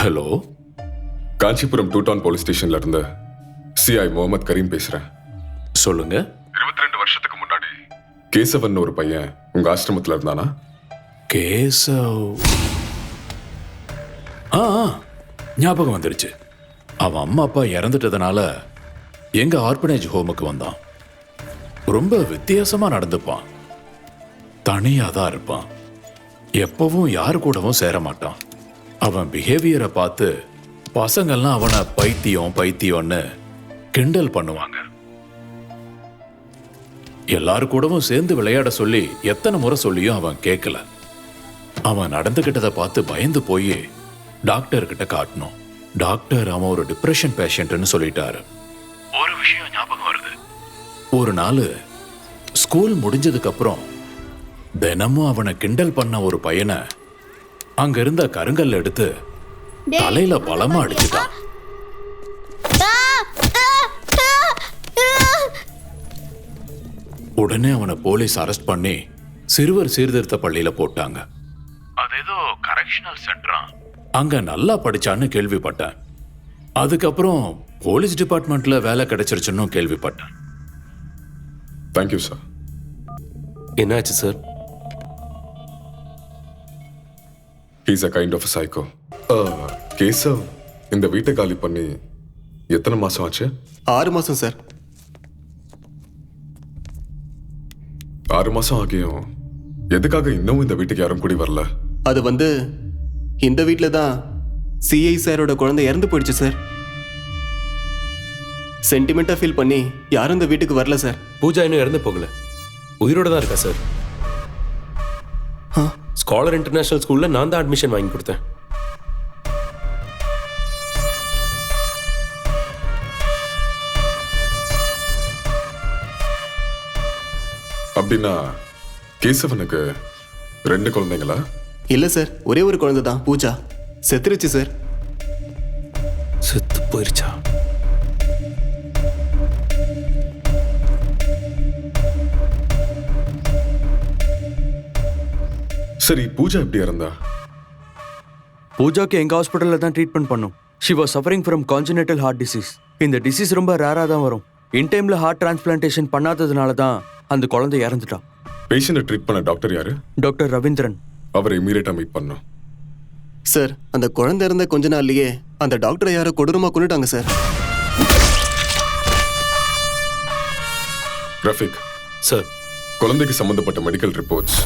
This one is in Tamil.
ஹலோ, காஞ்சிபுரம் 2 டவுன் போலீஸ் ஸ்டேஷன்ல இருந்து சிஐ முகமது கரீம் பேசுறேன். சொல்லுங்க. 22 வருஷத்துக்கு முன்னாடி கேசவன் ஒரு பையன் உங்க ஆசிரமத்துல இருந்தானா? கேசவ்? ஆ ஆ, ஞாபகம் வந்துருச்சு. அவன் அம்மா அப்பா இறந்துட்டதுனால எங்க ஆர்பனேஜ் ஹோமுக்கு வந்தான். ரொம்ப வித்தியாசமா நடந்துப்பான். தனியா தான் இருப்பான். எப்பவும் யாரு கூடவும் சேர மாட்டான். அவன் பிஹேவியரை பார்த்து பசங்கள்லாம் அவனை பைத்தியம் பைத்தியம்னு கிண்டல் பண்ணுவாங்க. எல்லாரு கூடவும் சேர்ந்து விளையாட சொல்லி எத்தனை முறை சொல்லியும் அவன் கேட்கல. அவன் நடந்துகிட்டதை பார்த்து பயந்து போய் டாக்டர் கிட்ட காட்டணும். டாக்டர் அவன் ஒரு டிப்ரெஷன் பேஷண்ட்னு சொல்லிட்டாரு. ஒரு விஷயம் ஞாபகம் வருது. ஒரு நாள் ஸ்கூல் முடிஞ்சதுக்கு அப்புறம் தினமும் அவனை கிண்டல் பண்ண ஒரு பையனை அங்க இருந்த கருங்கல் எடுத்து தலையில பலமா அடிச்சுட்டான். உடனே அவனை போலீஸ் அரெஸ்ட் பண்ணி சிறுவர் சீர்திருத்த பள்ளியில போட்டாங்க. அது ஏதோ கரெக்ஷனல் சென்டரா. அங்க நல்லா படிச்சான்னு கேள்விப்பட்டேன். அதுக்கப்புறம் போலீஸ் டிபார்ட்மெண்ட்ல வேலை கிடைச்சிருச்சுன்னு கேள்விப்பட்டேன். Thank you sir. என்னாச்சு sir? He's a kind of a psycho. Keshav இந்த வீட்டை காலி பண்ணி எத்தனை மாசம் ஆச்சு? 6 மாசம் சார். 6 மாசம் ஆகியும் எதுக்காக இன்னும் இந்த வீட்டுக்கு யாரும் கூடி வரல? அது இந்த வீட்டில் தான் சிஐ சாரோட குழந்தை இறந்து போயிடுச்சு சார். சென்டிமெண்ட்டாக ஃபீல் பண்ணி யாரும் இந்த வீட்டுக்கு வரல சார். பூஜா இன்னும் இறந்து போகல, உயிரோட தான் இருக்கா சார். ஸ்காலர் இன்டர்நேஷனல் ஸ்கூல்ல நான் தான் அட்மிஷன் வாங்கி கொடுத்தேன். அப்படின்னா கேசவனுக்கு 2 குழந்தைங்களா? இல்லை சார், ஒரே ஒரு குழந்தை தான், பூஜா. செத்துருச்சு சார். செத்து போயிருச்சா? சரி, பூஜா எப்படி இறந்தா? பூஜாக்கு எங்க ஹாஸ்பிட்டல்ல தான் ட்ரீட்மெண்ட் பண்ணோம். She was suffering from congenital heart disease. இந்த டிசீஸ் ரொம்ப ரேரா தான் வரும். இன் டைம்ல ஹார்ட் டிரான்ஸ்பிளான்டேஷன் பண்ணாததுனால தான் அந்த குழந்தை இறந்துட்டான். பேஷண்ட்டை ட்ரீட் பண்ண டாக்டர் யாரு? டாக்டர் ரவீந்திரன். அவரை இமீடியட்டா மீட் பண்ணோம். சார், அந்த குழந்தை இறந்த கொஞ்ச நாள்லயே அந்த டாக்டரை யாரோ கொடூரமா கொண்டுட்டாங்க சார். ரஃபிக் சார், குழந்தைக்கு சம்பந்தப்பட்ட மெடிக்கல் ரிப்போர்ட்ஸ்